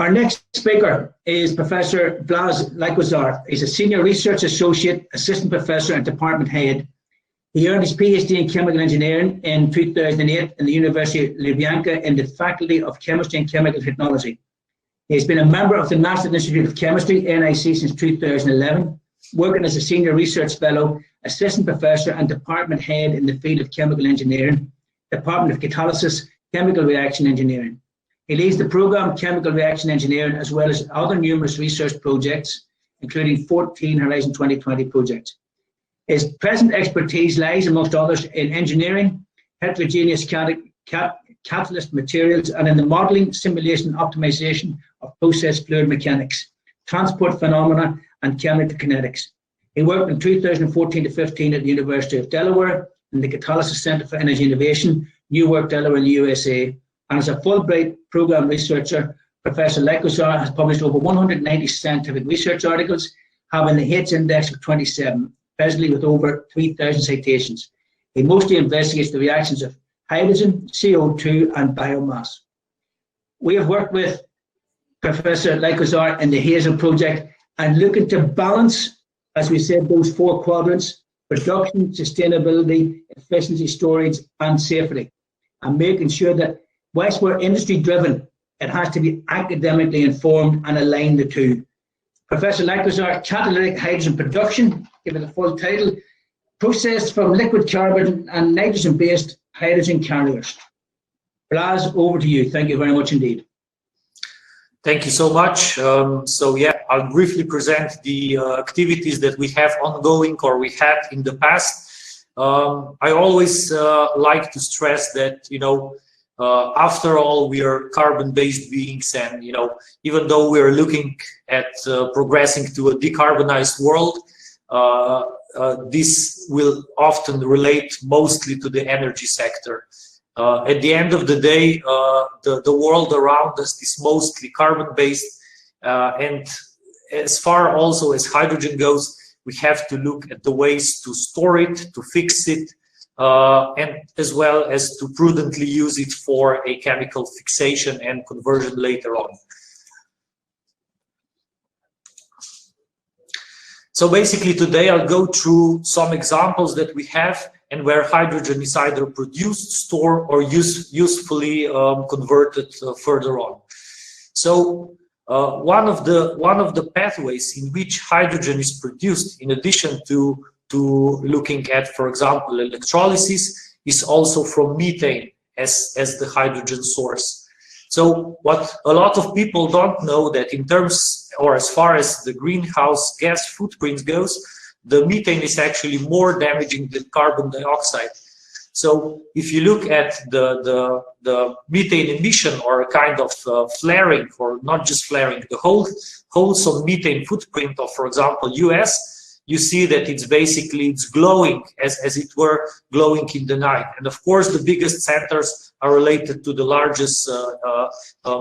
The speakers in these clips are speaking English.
Our next speaker is Professor Blaz Likozar. He's a Senior Research Associate, Assistant Professor and Department Head. He earned his PhD in Chemical Engineering in 2008 in the University of Lubyanka in the Faculty of Chemistry and Chemical Technology. He has been a member of the National Institute of Chemistry, NIC, since 2011, working as a Senior Research Fellow, Assistant Professor and Department Head in the field of Chemical Engineering, Department of Catalysis, Chemical Reaction Engineering. He leads the program Chemical Reaction Engineering as well as other numerous research projects, including 14 Horizon 2020 projects. His present expertise lies, amongst others, in engineering, heterogeneous catalyst materials, and in the modeling, simulation, optimization of process fluid mechanics, transport phenomena, and chemical kinetics. He worked in 2014 to 15 at the University of Delaware in the Catalysis Center for Energy Innovation, Newark, Delaware in the USA. And as a Fulbright program researcher, Professor Likozar has published over 190 scientific research articles, having the H index of 27, presently with over 3,000 citations. He mostly investigates the reactions of hydrogen, CO2, and biomass. We have worked with Professor Likozar in the Hazel project and looking to balance, as we said, those four quadrants: production, sustainability, efficiency, storage, and safety, and making sure that whilst we're industry driven, it has to be academically informed and align the two. Professor Likozar, catalytic hydrogen production, given the full title, processed from liquid carbon and nitrogen-based hydrogen carriers. Blaz, over to you. Thank you very much indeed. Thank you so much. I'll briefly present the activities that we have ongoing or we had in the past. I always like to stress that, after all, we are carbon-based beings, and even though we are looking at progressing to a decarbonized world, this will often relate mostly to the energy sector. At the end of the day, the world around us is mostly carbon-based, and as far also as hydrogen goes, we have to look at the ways to store it, to fix it, and as well as to prudently use it for a chemical fixation and conversion later on. So basically today I'll go through some examples that we have and where hydrogen is either produced, stored, or usefully converted further on. So one of the pathways in which hydrogen is produced, in addition to looking at, for example, electrolysis, is also from methane as the hydrogen source. So what a lot of people don't know, that in terms, or as far as the greenhouse gas footprint goes, the methane is actually more damaging than carbon dioxide. So if you look at the methane emission, or a kind of flaring, or not just flaring, the wholesome methane footprint of, for example, US, you see that it's glowing as it were glowing in the night. And of course, the biggest centers are related to the largest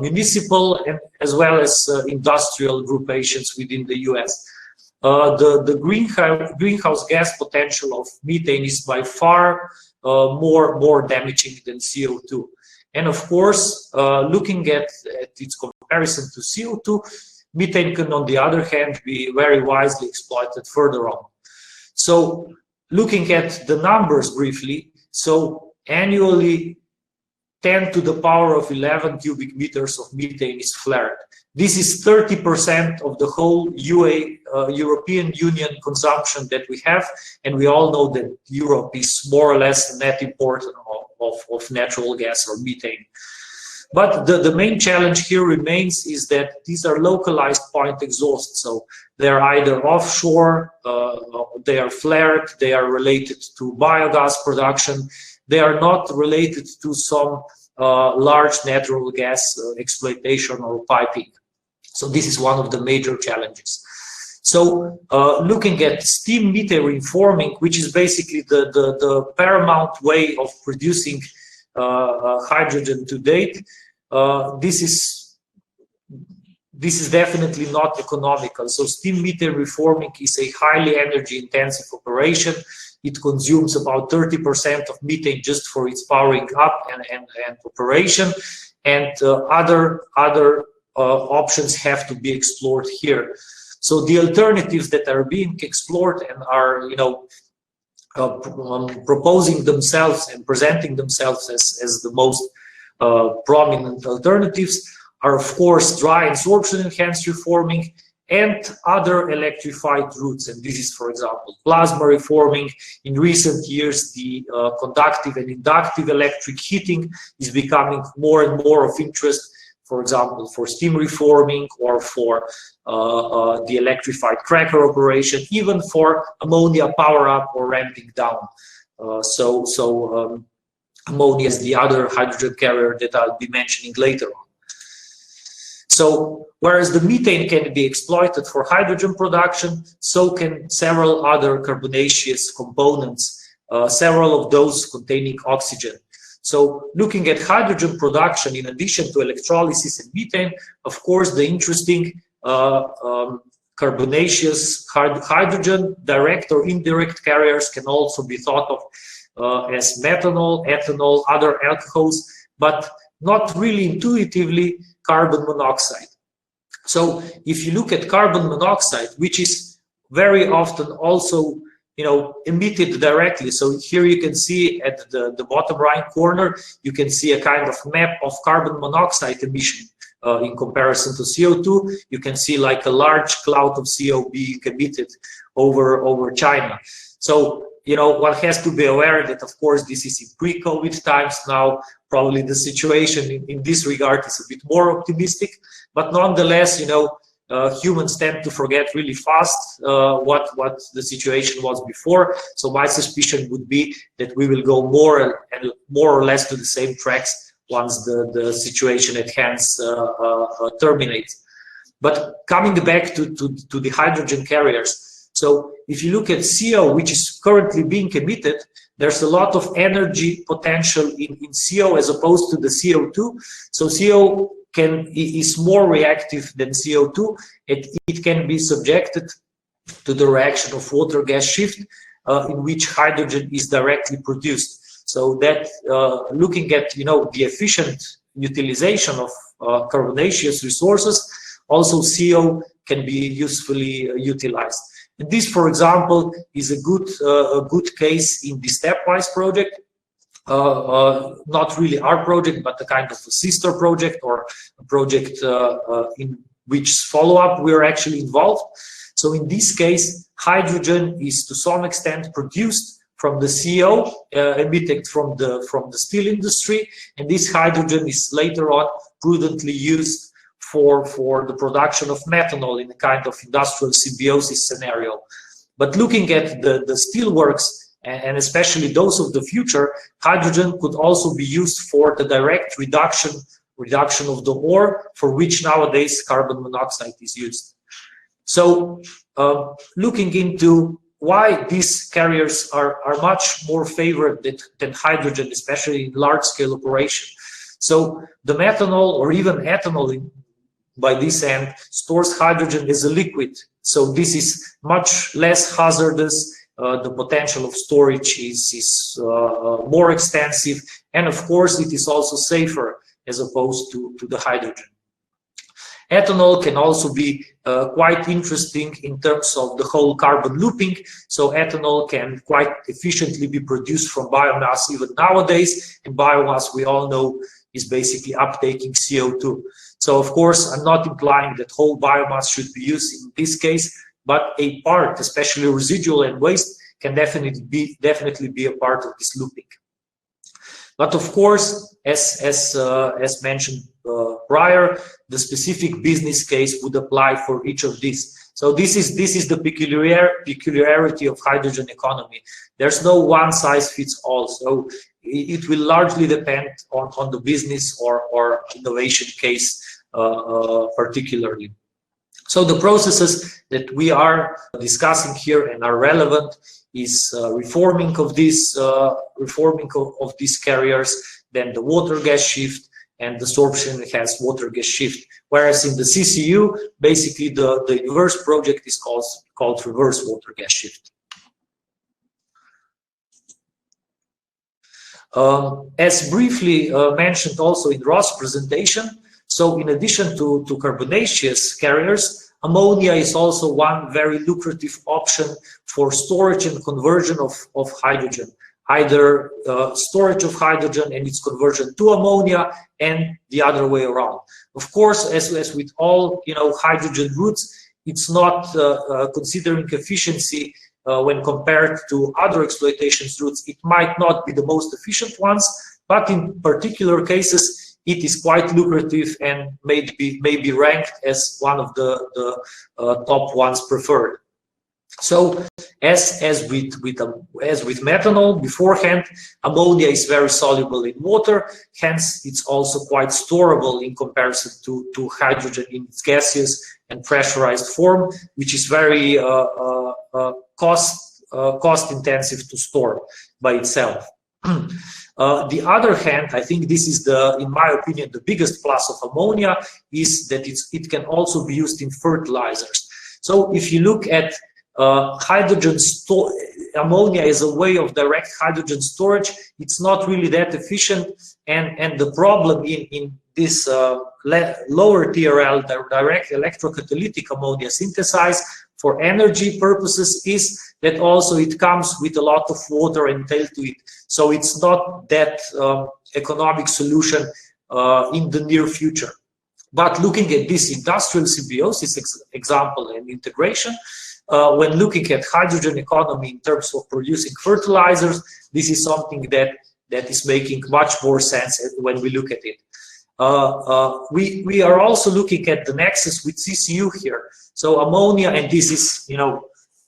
municipal and as well as industrial groupations within the US. The greenhouse gas potential of methane is by far more damaging than CO2. And of course, looking at its comparison to CO2, methane can, on the other hand, be very wisely exploited further on. So looking at the numbers briefly, so annually 10 to the power of 11 cubic meters of methane is flared. This is 30% of the whole European Union consumption that we have, and we all know that Europe is more or less a net importer of natural gas or methane. But the main challenge here remains is that these are localized point exhausts. So they're either offshore, they are flared, they are related to biogas production, they are not related to some large natural gas exploitation or piping. So this is one of the major challenges. So looking at steam methane reforming, which is basically the paramount way of producing hydrogen to date, this is definitely not economical. So steam methane reforming is a highly energy intensive operation. It consumes about 30% of methane just for its powering up and operation, and other options have to be explored here. So the alternatives that are being explored and are, you know, proposing themselves and presenting themselves as the most prominent alternatives are, of course, dry adsorption enhanced reforming and other electrified routes. And this is, for example, plasma reforming. In recent years, the conductive and inductive electric heating is becoming more and more of interest, for example, for steam reforming or for the electrified cracker operation, even for ammonia power up or ramping down. Ammonia is the other hydrogen carrier that I'll be mentioning later on. So whereas the methane can be exploited for hydrogen production, so can several other carbonaceous components, several of those containing oxygen. So looking at hydrogen production in addition to electrolysis and methane, of course, the interesting carbonaceous hydrogen direct or indirect carriers can also be thought of as methanol, ethanol, other alcohols, but not really intuitively carbon monoxide. So if you look at carbon monoxide, which is very often also, you know, emitted directly. So here you can see at the bottom right corner, you can see a kind of map of carbon monoxide emission in comparison to CO2. You can see like a large cloud of CO being emitted over China. So, you know, one has to be aware that, of course, this is in pre-COVID times now. Probably the situation in this regard is a bit more optimistic, but nonetheless, you know, humans tend to forget really fast what the situation was before. So my suspicion would be that we will go more or less to the same tracks once the situation at hand terminates. But coming back to the hydrogen carriers, so if you look at CO, which is currently being emitted, there's a lot of energy potential in CO as opposed to the CO2. So CO is more reactive than CO2. It can be subjected to the reaction of water gas shift in which hydrogen is directly produced. So that looking at, you know, the efficient utilization of carbonaceous resources, also CO can be usefully utilized. And this, for example, is a good case in the Stepwise project. Not really our project, but a kind of a sister project or a project in which follow-up we are actually involved. So in this case, hydrogen is to some extent produced from the CO emitted from the steel industry, and this hydrogen is later on prudently used for the production of methanol in a kind of industrial symbiosis scenario. But looking at the steelworks, and especially those of the future, hydrogen could also be used for the direct reduction of the ore, for which nowadays carbon monoxide is used. So looking into why these carriers are much more favored than hydrogen, especially in large-scale operation. So the methanol or even ethanol by this end stores hydrogen as a liquid. So this is much less hazardous. The potential of storage is more extensive, and of course it is also safer as opposed to the hydrogen. Ethanol can also be quite interesting in terms of the whole carbon looping. So ethanol can quite efficiently be produced from biomass even nowadays, and biomass, we all know, is basically uptaking CO2. So of course, I'm not implying that whole biomass should be used in this case, but a part, especially residual and waste, can definitely be a part of this looping. But of course, as mentioned prior, the specific business case would apply for each of these. So this is the peculiarity of hydrogen economy. There's no one size fits all. So it will largely depend on the business or innovation case particularly. So the processes that we are discussing here and are relevant is reforming of these carriers, then the water gas shift, and the sorption enhanced water gas shift. Whereas in the CCU, basically the inverse project is called reverse water gas shift. As briefly mentioned also in Ross' presentation, So in addition to carbonaceous carriers, ammonia is also one very lucrative option for storage and conversion of hydrogen, either storage of hydrogen and its conversion to ammonia, and the other way around. Of course, as with all hydrogen routes, it's not considering efficiency when compared to other exploitation routes. It might not be the most efficient ones, but in particular cases, it is quite lucrative and may be ranked as one of the top ones preferred. So, as with methanol beforehand, ammonia is very soluble in water. Hence, it's also quite storable in comparison to hydrogen in its gaseous and pressurized form, which is very cost intensive to store by itself. The other hand, I think this is in my opinion, the biggest plus of ammonia is that it can also be used in fertilizers. So if you look at ammonia as a way of direct hydrogen storage, it's not really that efficient, and the problem in this lower TRL, direct electrocatalytic ammonia synthesized for energy purposes, is that also it comes with a lot of water entailed to it. So it's not that economic solution in the near future. But looking at this industrial symbiosis example and integration, when looking at hydrogen economy in terms of producing fertilizers, this is something that is making much more sense when we look at it. We are also looking at the nexus with CCU here. So ammonia, and this is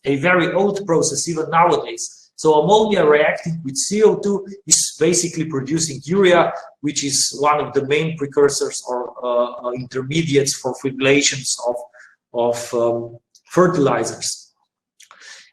a very old process even nowadays. So ammonia reacting with CO2 is basically producing urea, which is one of the main precursors or intermediates for formulations of fertilizers.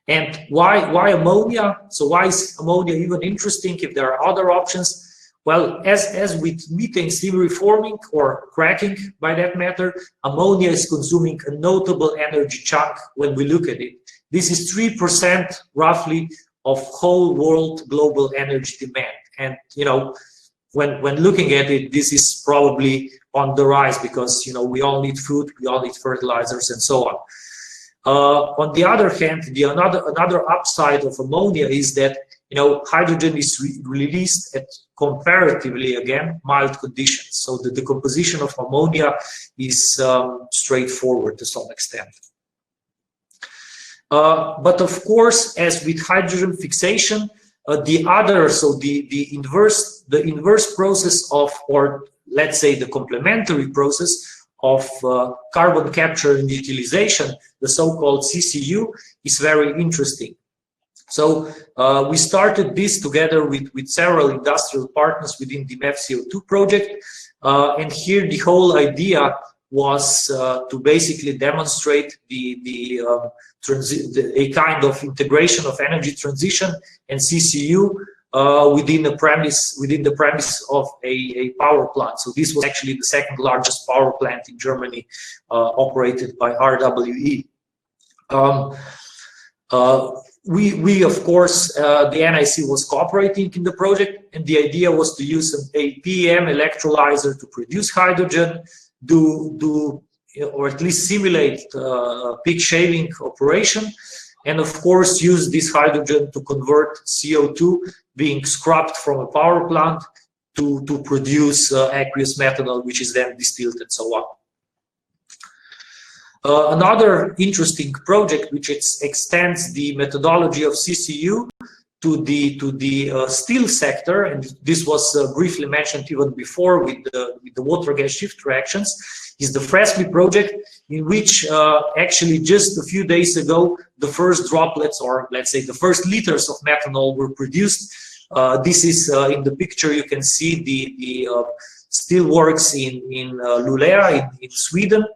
And why ammonia? So why is ammonia even interesting if there are other options? Well, as with methane steam reforming or cracking, by that matter, ammonia is consuming a notable energy chunk when we look at it. This is 3% roughly of whole world global energy demand. And when looking at it, this is probably on the rise because we all need food, we all need fertilizers, and so on. On the other hand, another upside of ammonia is that hydrogen is released at comparatively, again, mild conditions. So the decomposition of ammonia is straightforward to some extent. But of course, as with hydrogen fixation, the inverse process of, or let's say the complementary process of carbon capture and utilization, the so-called CCU, is very interesting. So we started this together with several industrial partners within the MEF CO2 project, and here the whole idea was to basically demonstrate a kind of integration of energy transition and CCU within the premise of a power plant. So this was actually the second largest power plant in Germany, operated by RWE. We of course, the NIC was cooperating in the project, and the idea was to use a PEM electrolyzer to produce hydrogen, or at least simulate peak shaving operation, and of course use this hydrogen to convert CO2 being scrubbed from a power plant to produce aqueous methanol, which is then distilled and so on. Another interesting project which extends the methodology of CCU to the steel sector, and this was briefly mentioned even before with the water gas shift reactions, is the Fresby project, in which actually just a few days ago the first droplets, or let's say the first liters of methanol, were produced. This is in the picture. You can see the steel works in Luleå in Sweden.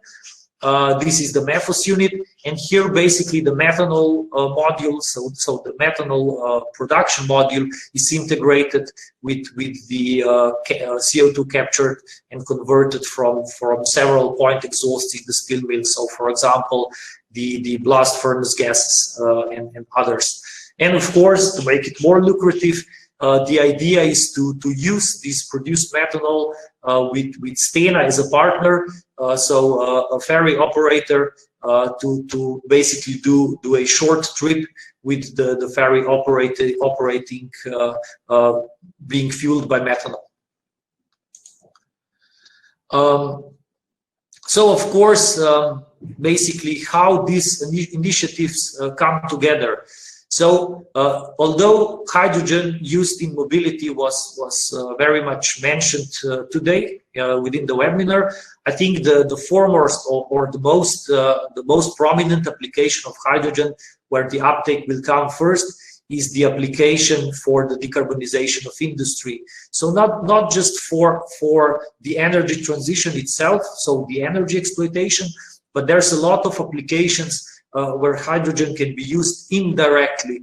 This is the MEFOS unit, and here basically the methanol module, so the methanol production module is integrated with the CO2 captured and converted from several point exhausts in the steel mill. So for example, the blast furnace gases and others. And of course, to make it more lucrative, The idea is to use this produced methanol with Stena as a partner, so a ferry operator to basically do a short trip with the ferry operating being fueled by methanol. So of course, basically how these initiatives come together. So although hydrogen used in mobility was very much mentioned today within the webinar, I think the foremost or the most prominent application of hydrogen, where the uptake will come first, is the application for the decarbonization of industry. So not just for the energy transition itself, so the energy exploitation, but there's a lot of applications where hydrogen can be used indirectly,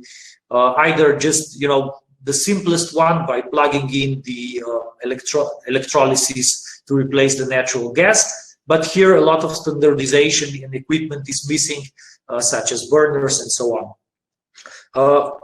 either just, you know, the simplest one by plugging in the electrolysis to replace the natural gas. But here a lot of standardization and equipment is missing, such as burners and so on.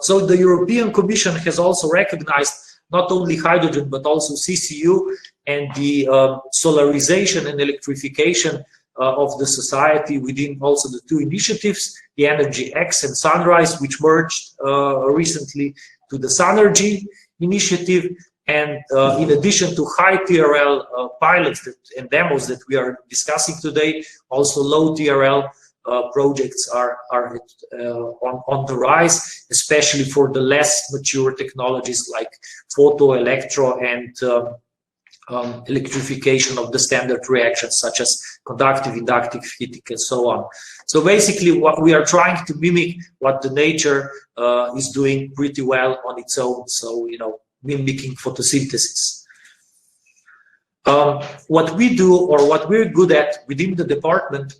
So the European Commission has also recognized not only hydrogen, but also CCU and the solarization and electrification of the society within also the two initiatives, the Energy X and Sunrise, which merged recently to the Sunergy initiative. And in addition to high TRL pilots and demos that we are discussing today, also low TRL projects are on the rise, especially for the less mature technologies like photo, electro, and electrification of the standard reactions such as conductive, inductive heating, and so on. So basically what we are trying to mimic what the nature is doing pretty well on its own, so, you know, mimicking photosynthesis. What we do, or what we're good at within the department,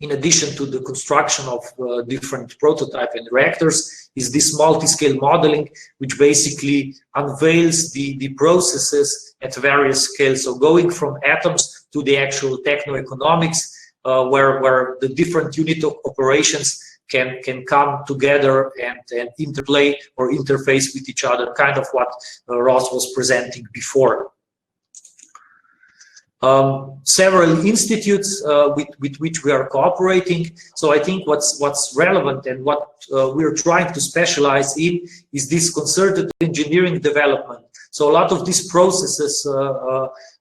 in addition to the construction of different prototype and reactors, is this multi-scale modeling, which basically unveils the processes at various scales. So going from atoms to the actual techno-economics, where the different unit of operations can come together and interplay or interface with each other, kind of what Ross was presenting before. Several institutes with which we are cooperating. So I think what's relevant and what we're trying to specialize in is this concerted engineering development. So a lot of these processes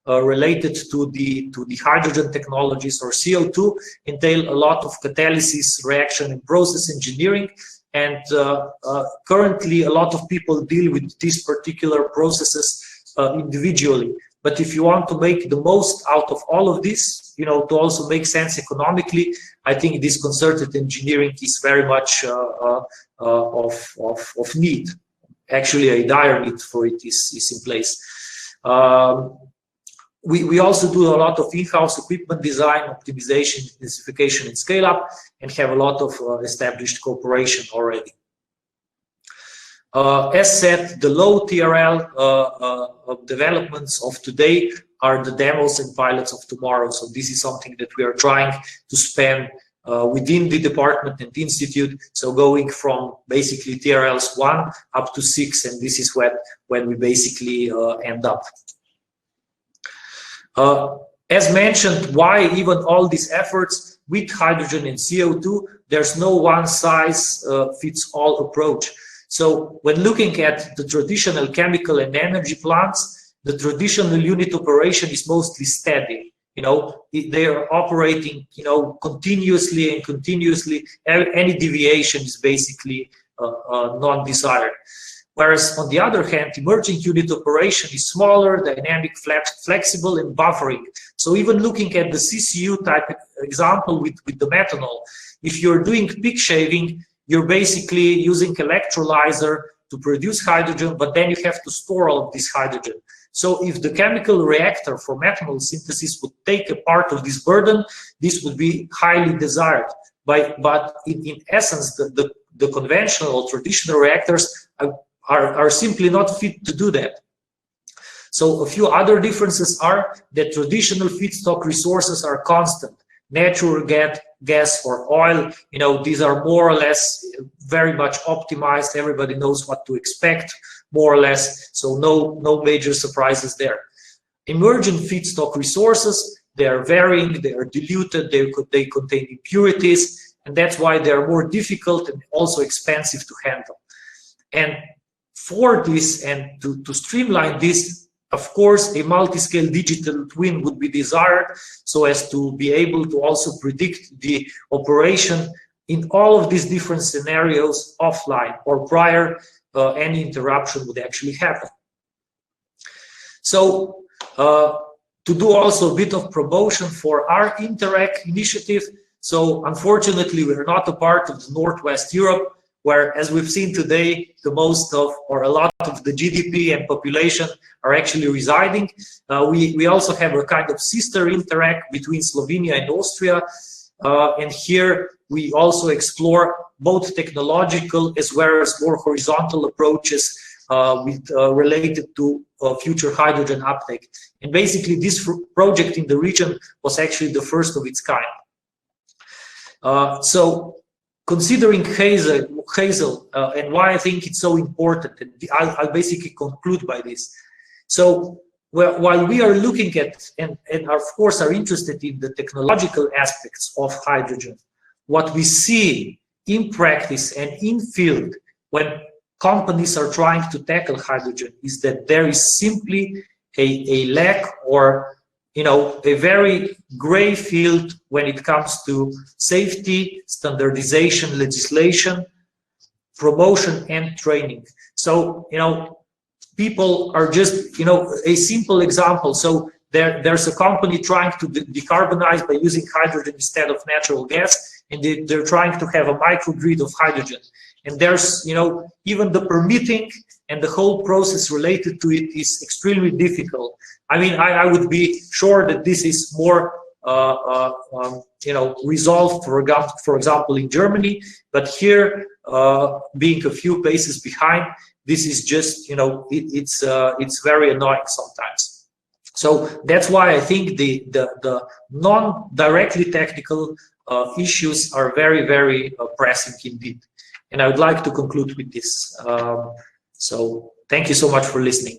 related to the hydrogen technologies or CO2 entail a lot of catalysis, reaction, and process engineering. And currently, a lot of people deal with these particular processes individually. But if you want to make the most out of all of this, you know, to also make sense economically, I think this concerted engineering is very much of need. Actually, a dire need for it is in place. We also do a lot of in-house equipment design, optimization, intensification, and scale-up, and have a lot of established cooperation already. As said, the low TRL developments of today are the demos and pilots of tomorrow. So this is something that we are trying to span within the department and institute. So going from basically TRLs 1 up to 6, and this is when we basically end up. As mentioned, why even all these efforts with hydrogen and CO2? There's no one size fits all approach. So when looking at the traditional chemical and energy plants, the traditional unit operation is mostly steady. You know, they are operating, you know, continuously and continuously. Any deviation is basically non-desired. Whereas on the other hand, emerging unit operation is smaller, dynamic, flexible, and buffering. So even looking at the CCU type example with the methanol, if you're doing peak shaving, you're basically using electrolyzer to produce hydrogen, but then you have to store all of this hydrogen. So if the chemical reactor for methanol synthesis would take a part of this burden, this would be highly desired. But in essence, the conventional or traditional reactors are simply not fit to do that. So a few other differences are that traditional feedstock resources are constant. Natural gas or oil, you know, these are more or less very much optimized. Everybody knows what to expect. more or less, so no major surprises there. Emergent feedstock resources, they are varying, they are diluted, they contain impurities, and that's why they are more difficult and also expensive to handle. And for this, and to streamline this, of course, a multi-scale digital twin would be desired, so as to be able to also predict the operation in all of these different scenarios offline or prior any interruption would actually happen. So to do also a bit of promotion for our Interact initiative. So unfortunately, we're not a part of the Northwest Europe, where, as we've seen today, the most of, or a lot of the GDP and population are actually residing. We also have a kind of sister Interact between Slovenia and Austria. And here we also explore both technological as well as more horizontal approaches related to future hydrogen uptake. And basically this project in the region was actually the first of its kind. So considering Hazel and why I think it's so important, and I'll basically conclude by this. So while we are looking at and of course are interested in the technological aspects of hydrogen, what we see in practice and in field when companies are trying to tackle hydrogen is that there is simply a lack, or a very gray field when it comes to safety, standardization, legislation, promotion, and training. So, people are just, a simple example. So there's a company trying to decarbonize by using hydrogen instead of natural gas, and they're trying to have a microgrid of hydrogen. And there's, even the permitting and the whole process related to it is extremely difficult. I mean, I would be sure that this is more, resolved, for example, in Germany, but here, being a few paces behind, this is just, it's very annoying sometimes. So that's why I think the non-directly technical issues are very, very pressing indeed. And I would like to conclude with this. So thank you so much for listening.